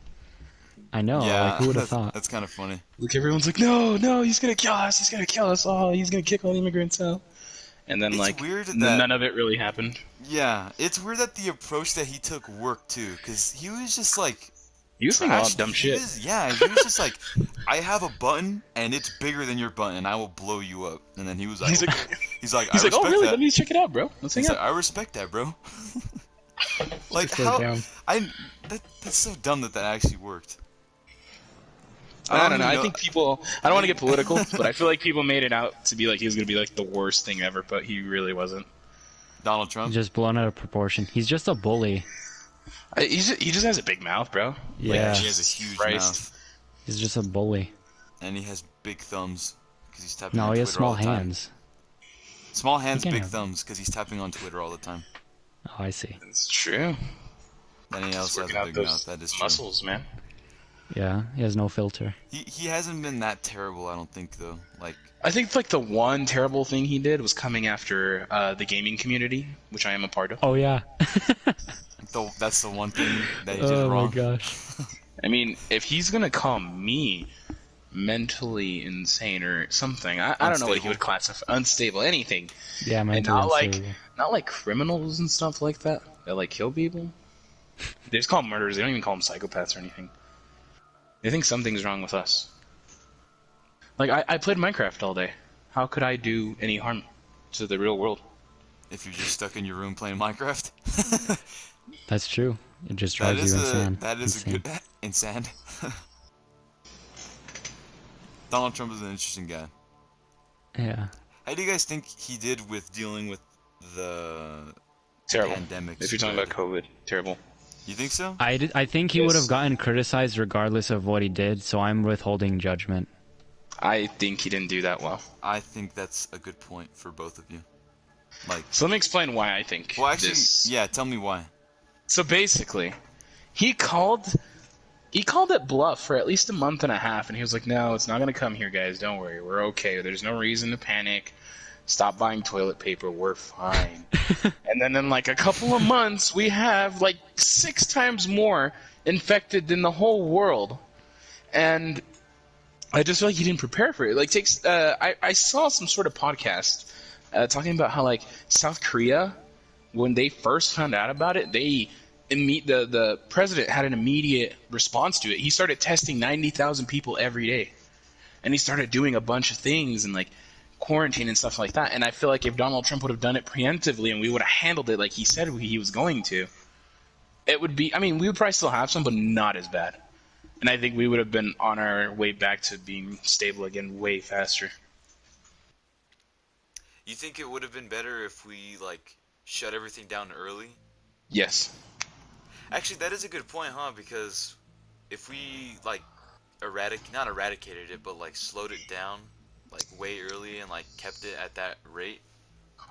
I know. yeah. Like, who would have that's, thought? That's kind of funny. Like everyone's like, no, he's gonna kill us. He's gonna kill us all. He's gonna kick all the immigrants out. And then It's like weird that- none of it really happened. Yeah, it's weird that the approach that he took worked too, because he was just like. He was saying a lot of trash- dumb he shit. was- yeah, he was just like, I have a button and it's bigger than your button, and I will blow you up. And then he was like, He's like, he's like, he's I like, oh respect really? that. Let me check it out, bro. Let's hang He's out. like, I respect that, bro. Like So how dumb. that's so dumb that actually worked. I don't know. even I think people. I don't want to get political, but I feel like people made it out to be like he was gonna be like the worst thing ever, but he really wasn't. Donald Trump. Just blown out of proportion. He's just a bully. He just has a big mouth, bro. Yeah. He has a huge Christ. mouth, He's just a bully. and he has big thumbs because he's tapping No, on he has Twitter small all the time. hands. Small hands, He can big have- thumbs because he's tapping on Twitter all the time. Oh, I see. It's true. Then he He's also has working a out big those mouth. That is true. muscles, man. Yeah, he has no filter. He hasn't been that terrible, I don't think though. Like I think like the one terrible thing he did was coming after the gaming community, which I am a part of. Oh yeah. that's the one thing that he did Oh wrong. my gosh. I mean, if he's gonna call me mentally insane or something, I don't know what he Unstable. would classify unstable, anything, Yeah, and mentally not like unstable. not like criminals and stuff like that that like kill people. They just call them murderers. They don't even call them psychopaths or anything. They think something's wrong with us. Like I played Minecraft all day. How could I do any harm to the real world? If you're just stuck in your room playing Minecraft. That's true. It just That drives is you insane. that is Insane. a good insane. Donald Trump is an interesting guy. Yeah. How do you guys think he did with dealing with the Terrible. pandemic? If you're talking about COVID, terrible. You think so? I think he would Yes. have gotten criticized regardless of what he did, so I'm withholding judgment. I think he didn't do that well. I think that's a good point for both of you. Like, So let me explain why I think. well, actually, this... yeah. Tell me why. So basically, he called it bluff for at least a month and a half, and he was like, "No, it's not gonna come here, guys. Don't worry, we're okay. There's no reason to panic. Stop buying toilet paper. We're fine." And then in like a couple of months, we have like 6 times more infected than the whole world, and I just feel like he didn't prepare for it. Like I saw some sort of podcast talking about how like South Korea, when they first found out about it, the president had an immediate response to it. He started testing 90,000 people every day, and he started doing a bunch of things and like quarantine and stuff like that. And I feel like if Donald Trump would have done it preemptively and we would have handled it like he said he was going to, it would be. I mean, we would probably still have some, but not as bad. And I think we would have been on our way back to being stable again way faster. You think it would have been better if we like shut everything down early? Yes. Actually, that is a good point, huh? Because if we like not eradicated it, but like slowed it down like way early and like kept it at that rate,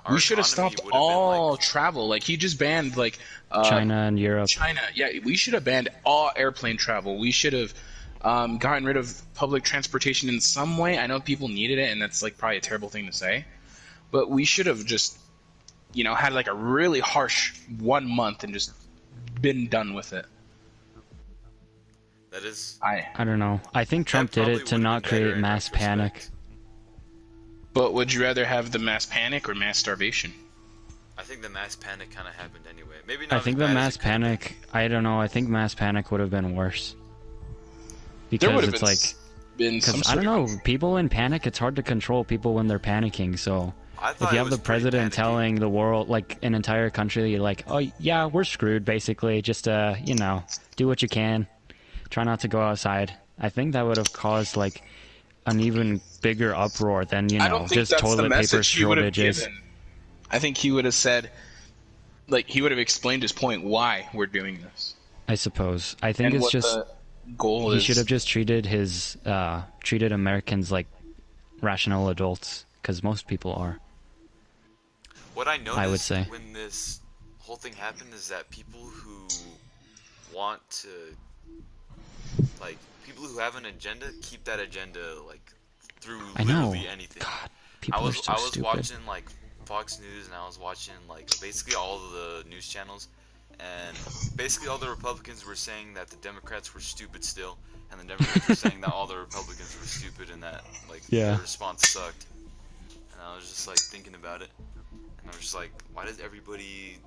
our We should have economy stopped would have been, all like, travel. Like he just banned like China and Europe. China, yeah, we should have banned all airplane travel. We should have gotten rid of public transportation in some way. I know people needed it, and that's like probably a terrible thing to say, but we should have just you know, had like a really harsh 1 month and just been done with it. That is. I don't know. I think Trump did probably it to would've not been better create in mass panic. retrospect. But would you rather have the mass panic or mass starvation? I think the mass panic kind of happened anyway. Maybe not. I as think the bad as mass it could've been. panic. I don't know. I think mass panic would have been worse. There Because would have it's been, like, been some because I sort don't of- know, people in panic. It's hard to control people when they're panicking. So I if thought you it have was the pretty president panicky. telling the world, like an entire country, like, oh yeah, we're screwed, basically. Just you know, do what you can. Try not to go outside. I think that would have caused like an even bigger uproar than, you I know, don't think just that's the toilet paper message he would have shortages. given. I think he would have said, like, he would have explained his point why we're doing this. I suppose. I think And it's what just the goal he is. should have just treated treated Americans like rational adults, because most people are. What I noticed would say. when this whole thing happened is that people who want to, like, people who have an agenda keep that agenda, like, through I know. literally anything. God, people are so I was stupid. watching, like, Fox News, and I was watching, like, basically all of the news channels, and basically all the Republicans were saying that the Democrats were stupid still, and the Democrats were saying that all the Republicans were stupid and that, like, Yeah. their response sucked. And I was just, like, thinking about it. And I was just like, why does everybody,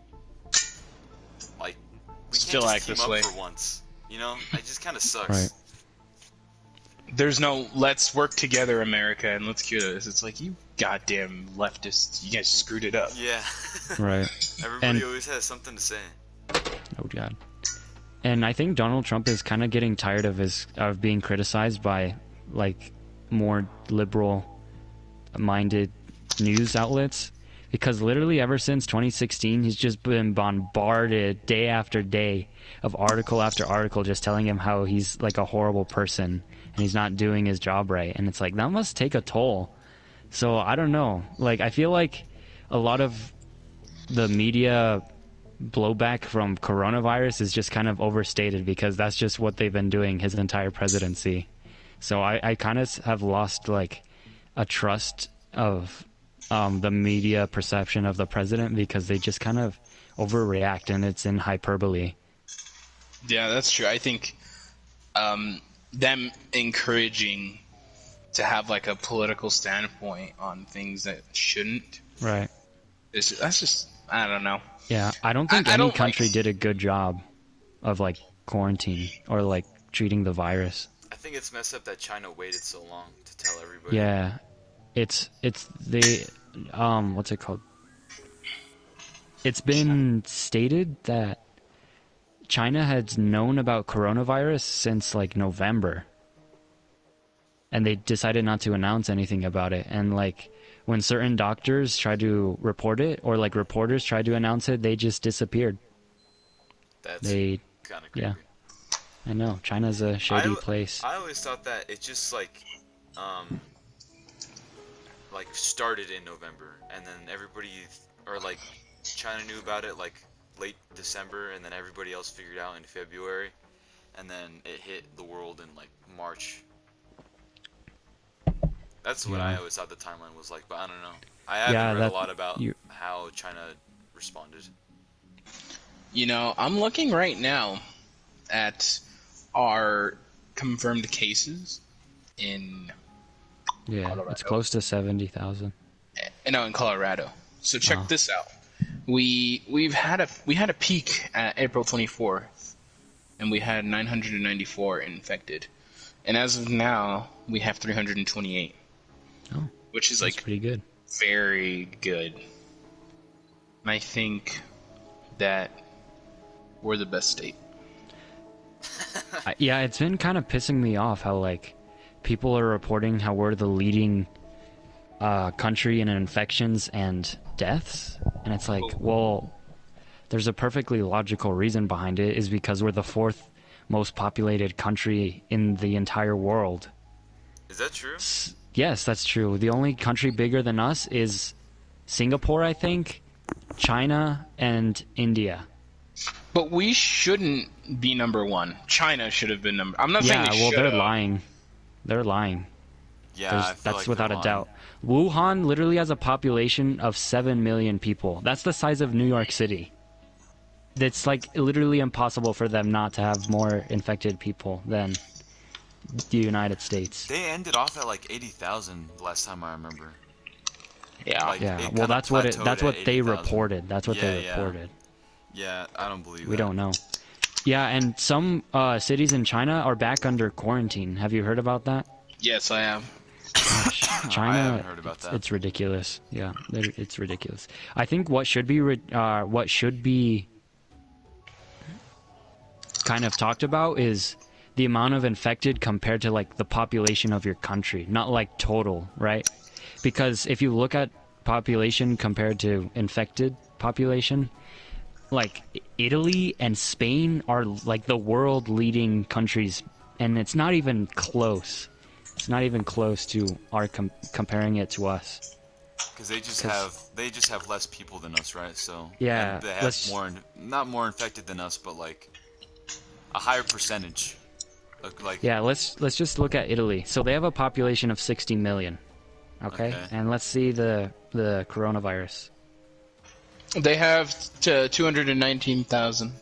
like, we Still can't act just team this up way. for once, you know? It just kind of sucks. Right. There's no let's work together, America, and let's cure this. It's like, you goddamn leftists, you guys screwed it up. Yeah. Right. Everybody And- always has something to say. Oh god. And I think Donald Trump is kind of getting tired of being criticized by like more liberal minded news outlets, because literally ever since 2016 he's just been bombarded day after day of article after article just telling him how he's like a horrible person and he's not doing his job right, and it's like that must take a toll. So I don't know, like I feel like a lot of the media blowback from coronavirus is just kind of overstated, because that's just what they've been doing his entire presidency. So I kind of have lost like a trust of the media perception of the president, because they just kind of overreact and it's in hyperbole. Yeah, that's true. I think them encouraging to have like a political standpoint on things that shouldn't, Right. that's just, I don't know. Yeah, I don't think I any don't like- country did a good job of like quarantine or like treating the virus. I think it's messed up that China waited so long to tell everybody. Yeah, it's the what's it called? It's been stated that China has known about coronavirus since like November, and they decided not to announce anything about it. And like when certain doctors try to report it, or like reporters try to announce it, they just disappeared. That's They, kind of creepy. yeah, I know China's a shady I- place. I always thought that it just like started in November, and then everybody, or like China knew about it like late December, and then everybody else figured out in February, and then it hit the world in like March. That's what I Yeah. always thought the timeline was like, but I don't know. I haven't Yeah, read a that- lot about you- how China responded. You know, I'm looking right now at our confirmed cases in Yeah, Colorado. it's close to 70,000. in Colorado. So check Oh. this out. We had a peak at April 24th, and we had 994 infected, and as of now we have 328. Oh, which is that's like pretty good. very good. And I think that we're the best state. Yeah, it's been kind of pissing me off how like people are reporting how we're the leading country in infections and deaths, and it's like, well, there's a perfectly logical reason behind it, is because we're the fourth most populated country in the entire world. Is that true? Yes, that's true. The only country bigger than us is Singapore, I think, China, and India. But we shouldn't be number one. China should have been number. I'm not saying Yeah, they well, should they're have. lying. They're lying. Yeah, I feel That's like without they're a lying. doubt. Wuhan literally has a population of 7 million people. That's the size of New York City. It's like literally impossible for them not to have more infected people than the United States. They ended off at like 80,000 last time I remember. Yeah. Like, Yeah, it well, kinda that's what plateaued that's at what they 80,000. reported. That's what they Yeah. reported. Yeah, I don't believe We that. don't know. Yeah, and some cities in China are back under quarantine. Have you heard about that? Yes, I am. Gosh, China, I haven't heard about that. it's ridiculous. Yeah, it's ridiculous. I think what should be kind of talked about is the amount of infected compared to like the population of your country, not like total, right? Because if you look at population compared to infected population, like Italy and Spain are like the world leading countries, and it's not even close. It's not even close to our comparing it to us. Because they just 'Cause- have less people than us, right? So Yeah, and they have let's- not more infected than us, but like a higher percentage. Like Yeah, let's just look at Italy. So they have a population of 60 million. Okay? Okay. And let's see the coronavirus. They have 219,000.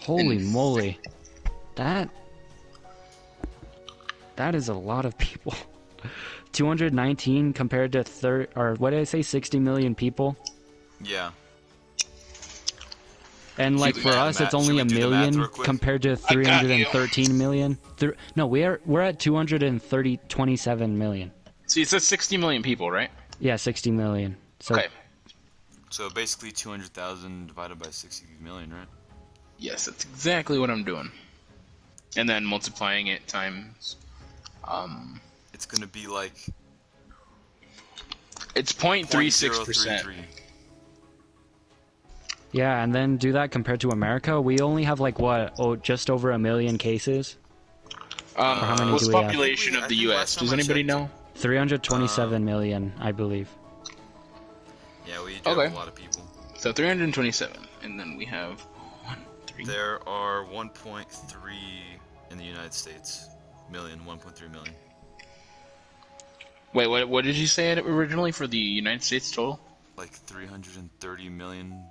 Holy moly. That is a lot of people. 219 compared to or what did I say, 60 million people? yeah. And like Should for we do the us, it's math? only a Should we do the math million real quick? compared to got you. 313 million. No, we're at 27 million. So you said 60 million people, right? Yeah, 60 million. So Okay. So basically 200,000 divided by 60 million, right? Yes, that's exactly what I'm doing. And then multiplying it times. It's gonna be like It's 0.36%. 0.033. yeah, and then do that compared to America. We only have like what? Oh, just over a million cases. how many What's do the we have? population I of the think U.S.? last time Does I anybody checked- know? 327 million, I believe. Yeah, we do have Okay. a lot of people. So 327, and then we have 1, 3. There are 1.3 in the United States. 1.3 million. Wait, what did you say it originally for the United States total? Like 330 million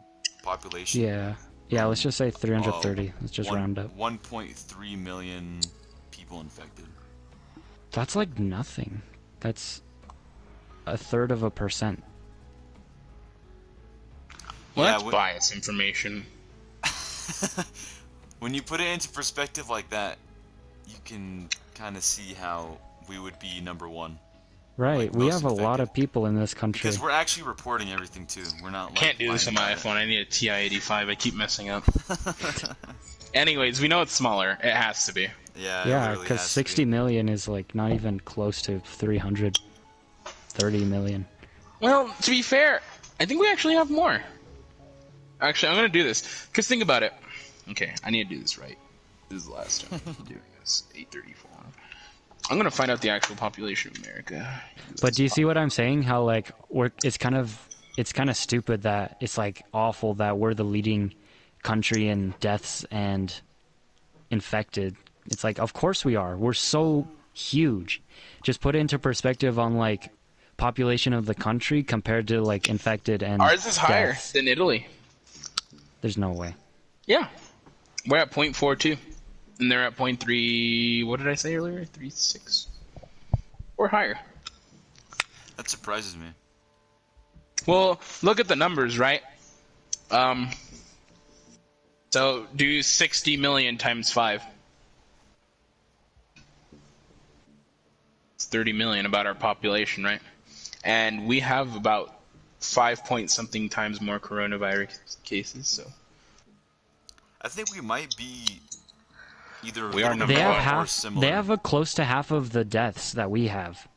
population. Yeah, let's just say 330. Let's just round up. 1.3 million people infected. That's like nothing. That's a third of a percent. Well, Yeah, that's what- bias information. When you put it into perspective like that, you can kind of see how we would be number one. Right, Like we most have a lot infected. of people in this country. Because we're actually reporting everything too. We're not like Can't do this on lying my about iPhone. I need a TI-85. I keep messing up. Anyways, we know it's smaller. It has to be. it. Yeah, it Yeah, literally because has to 60 be. million is like not even close to 330 million. Well, to be fair, I think we actually have more. Actually, I'm gonna do this. Cause think about it. Okay, I need to do this right. This is the last time I'm doing this. 8:34. I'm gonna find out the actual population of America. But do you see what I'm saying? How like it's kind of stupid that it's like awful that we're the leading country in deaths and infected. It's like, of course we are. We're so huge. Just put it into perspective on like population of the country compared to like infected and Ours is higher deaths. than Italy. There's no way. Yeah, we're at 0.42, and they're at 0.3. What did I say earlier? 3.6 or higher. That surprises me. Well, look at the numbers, right? So do 60 million times 5. It's 30 million about our population, right? And we have about 5 point something times more coronavirus cases. So I think we might be either We are a little number They bit have one. more or half. similar. They have a close to half of the deaths that we have.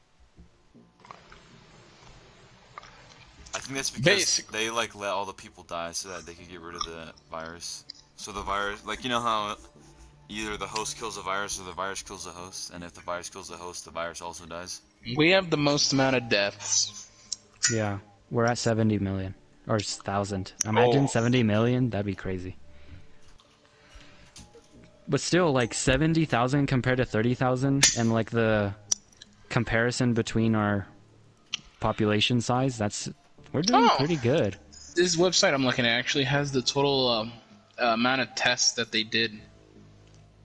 I think that's because Basically. they like let all the people die so that they could get rid of the virus. So the virus, like you know how either the host kills the virus or the virus kills the host, and if the virus kills the host, the virus also dies. we have the most amount of deaths. Yeah, we're at 70 million or 1,000. Imagine Oh. 70 million. That'd be crazy. But still, like 70,000 compared to 30,000, and like the comparison between our population size, we're doing pretty good. This website I'm looking at actually has the total amount of tests that they did.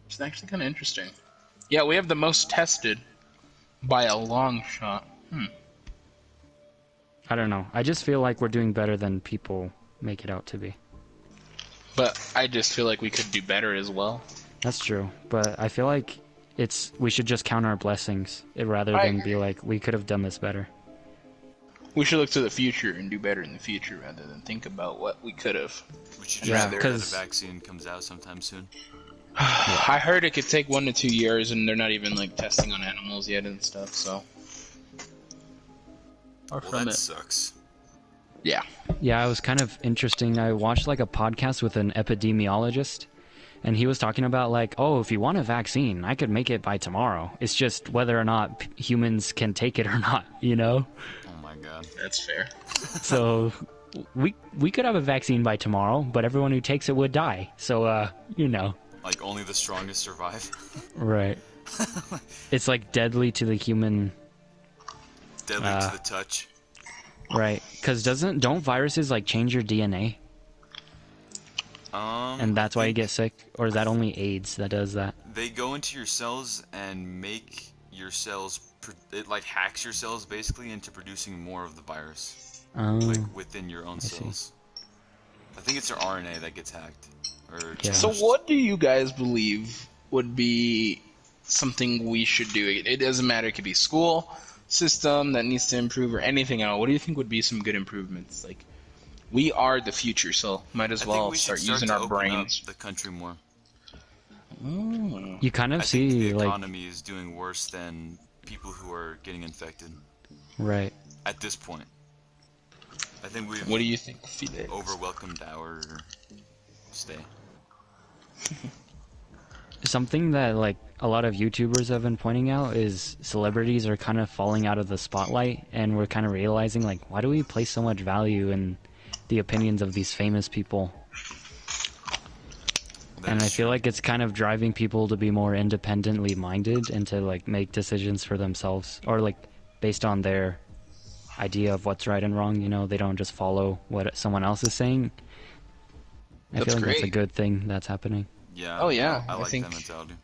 It's actually kind of interesting. Yeah, we have the most tested by a long shot. I don't know. I just feel like we're doing better than people make it out to be. But I just feel like we could do better as well. That's true. But I feel like we should just count our blessings rather than be like, we could have done this better. We should look to the future and do better in the future rather than think about what we could have. We should Yeah, try that 'cause- the vaccine comes out sometime soon. I heard it could take 1 to 2 years, and they're not even like testing on animals yet and stuff. So, Well, that sucks. yeah. Yeah, it was kind of interesting. I watched like a podcast with an epidemiologist, and he was talking about like, oh, if you want a vaccine, I could make it by tomorrow. It's just whether or not humans can take it or not, you know? Oh my god. That's fair. So we could have a vaccine by tomorrow, but everyone who takes it would die. So, you know. Like only the strongest survive. Right. It's like deadly to the human. Deadly to the touch. Right. Because don't viruses like change your DNA? And that's why you get sick? Or is that only AIDS that does that? They go into your cells and make your cells. It like hacks your cells basically into producing more of the virus, like within your own cells. I think it's your RNA that gets hacked. Yeah. So, what do you guys believe would be something we should do? It doesn't matter. It could be school system that needs to improve or anything else. What do you think would be some good improvements? Like, we are the future, so might as I think well we should start using to our open up brains. the country more. You kind of I think see the like economy is doing worse than people who are getting infected right. at this point. I think we've What do you think, Felix? overwelcomed our stay. Something that like a lot of YouTubers have been pointing out is celebrities are kind of falling out of the spotlight, and we're kind of realizing like, why do we place so much value in the opinions of these famous people? And I feel like it's kind of driving people to be more independently minded and to like make decisions for themselves, or like based on their idea of what's right and wrong. You know, they don't just follow what someone else is saying. I feel like that's a great. good thing that's happening. Yeah. Oh, yeah, I I like think- that mentality.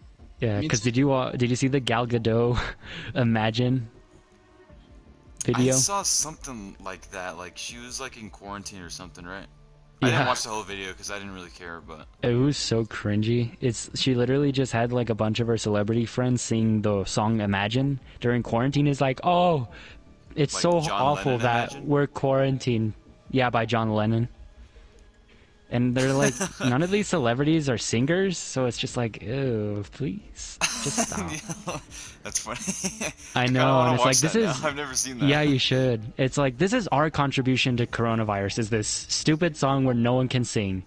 Yeah, Me because too. did you see the Gal Gadot Imagine video? I saw something like that. Like she was like in quarantine or something, right? I Yeah. didn't watch the whole video because I didn't really care, but It was so cringy. She literally just had like a bunch of her celebrity friends sing the song Imagine during quarantine. It's like, oh, it's Like so John awful Lennon that Imagine? we're quarantined. Yeah, by John Lennon. And they're like, none of these celebrities are singers, so it's just like, ew, please, just stop. that's funny. I kinda know, wanna and it's watch like, this that is... now. I've never seen that. Yeah, you should. It's like, this is our contribution to coronavirus, is this stupid song where no one can sing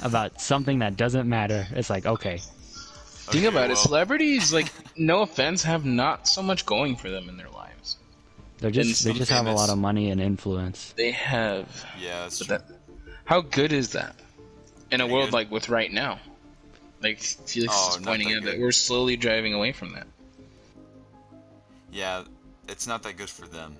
about something that doesn't matter. It's like, okay. Think Okay, about it. well, Celebrities, like, no offense, have not so much going for them in their lives. They And just some have a lot famous- of money and influence. They have. Yeah, that's But true. that, how good is that? In a Pretty world good. like with right now. Like, Felix Oh, is not pointing that out that good. we're slowly driving away from that. Yeah, it's not that good for them.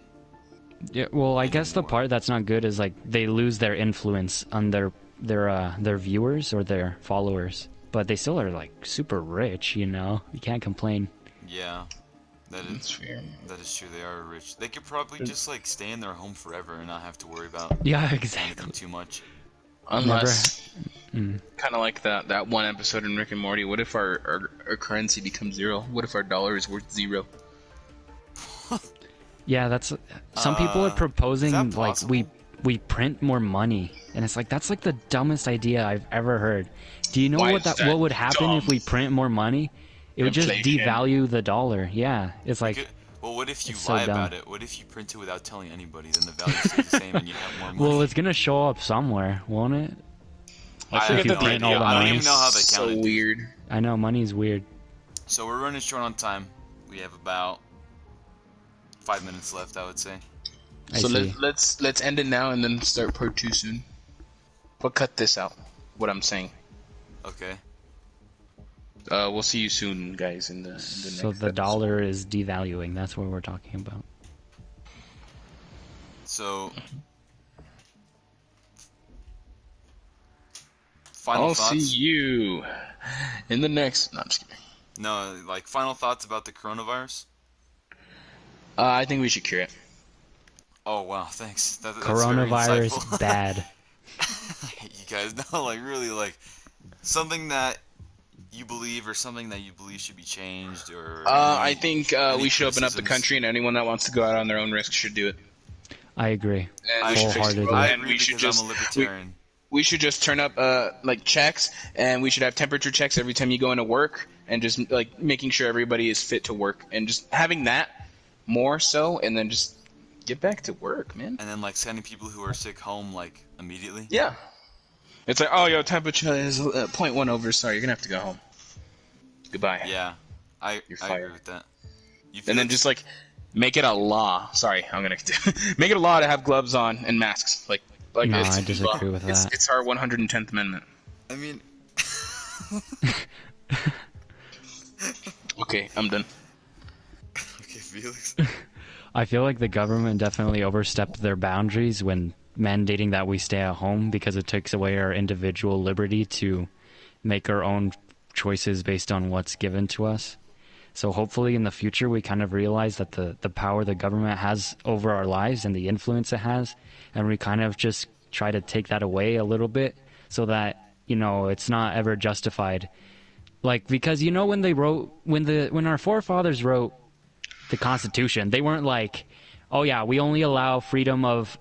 Yeah, well, I guess the Anymore. part that's not good is like they lose their influence on their viewers or their followers, but they still are like super rich. You know, you can't complain. Yeah, that That's is fair. that is true. They are rich. They could probably just like stay in their home forever and not have to worry about Yeah, anything exactly. too much. Unless, Mm. kind of like that one episode in Rick and Morty, what if our currency becomes zero? What if our dollar is worth zero? Yeah, that's some people are is proposing that like we possible? print more money, and it's like that's like the dumbest idea I've ever heard. Do you know Why what is that what would happen if dumb? we print more money? It would just Inflation. devalue the dollar. Yeah, it's like Good. Well, what if you it's so lie dumb. about it? What if you print it without telling anybody? Then the value stays the same and you have more money. well, it's gonna show up somewhere, won't it? I I forget have that no the idea. I don't economy even is know how they so count it. weird. I know money's weird. So we're running short on time. We have about 5 minutes left, I would say. I So see. let's end it now and then start part 2 soon. But cut this out. What I'm saying. Okay. We'll see you soon, guys, in the next So the episode. dollar is devaluing. That's what we're talking about. So, final I'll see thoughts? you in the next. No, I'm just kidding. No, like final thoughts about the coronavirus? I think we should cure it. Oh wow, thanks. That's very Coronavirus insightful. bad. You guys know, like really, like something that you believe or something that you believe should be changed, or I any, think any we should open up the criticisms? country, and anyone that wants to go out on their own risk should do it. I agree. And I we should fix the Wholeheartedly. road, I and agree we should because just I'm a libertarian. we should just turn up like checks, and we should have temperature checks every time you go into work, and just like making sure everybody is fit to work, and just having that more so, and then just get back to work, man. And then like sending people who are sick home like immediately. Yeah. It's like, oh, your temperature is 0.1 over. Sorry, you're gonna have to go home. Goodbye. Yeah, I You're agree fired. with that. You feel And then it's- just like make it a law. Sorry, I'm gonna make it a law to have gloves on and masks. Like No, it's I disagree with that. It's our 110th Amendment. I mean, Okay, I'm done. okay, Felix. I feel like the government definitely overstepped their boundaries when mandating that we stay at home because it takes away our individual liberty to make our own choices based on what's given to us. So hopefully in the future we kind of realize that the power the government has over our lives and the influence it has, and we kind of just try to take that away a little bit so that, you know, it's not ever justified. Like, because you know when they wrote when our forefathers wrote the Constitution, they weren't like, oh yeah, we only allow freedom of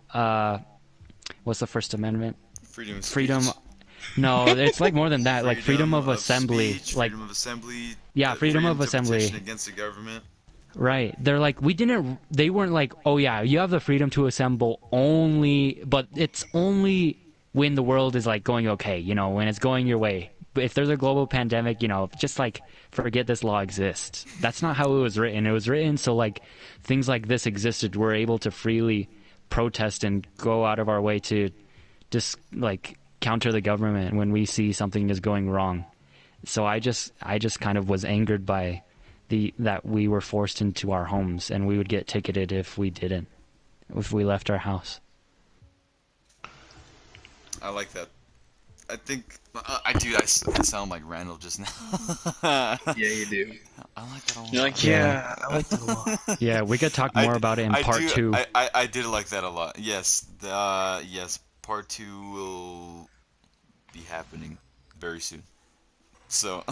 what's the First Amendment? Freedom of Freedom. speech. No, it's like more than that. Like freedom of assembly. speech, Like, freedom of assembly. yeah, freedom of to assembly. petition against the government. right. They're like, they weren't like, oh yeah, you have the freedom to assemble only, but it's only when the world is like going okay, you know, when it's going your way. But if there's a global pandemic, you know, just like forget this law exists. That's not how it was written. It was written so like things like this existed. We're able to freely protest and go out of our way to just like counter the government when we see something is going wrong. So I just kind of was angered by that we were forced into our homes and we would get ticketed if we left our house. I like that. I think I sound like Randall just now. Yeah, you do. I like that a lot. You're like, Yeah. I like that a lot. Yeah, we could talk more about it in part 2. I did like that a lot. Yes, yes, part 2 will be happening very soon. So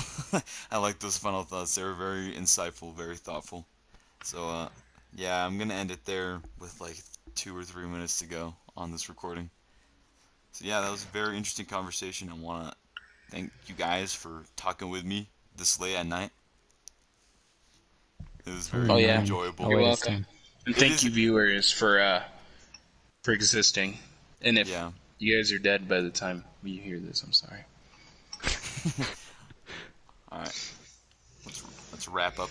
I like those final thoughts. They were very insightful, very thoughtful. So yeah, I'm gonna end it there with like 2 or 3 minutes to go on this recording. So yeah, that was a very interesting conversation. I wanna thank you guys for talking with me this late at night. It was very Oh, yeah. enjoyable. You're Always welcome. time. And It thank is- you, viewers, for existing. And if Yeah. you guys are dead by the time you hear this, I'm sorry. All right. Let's wrap up.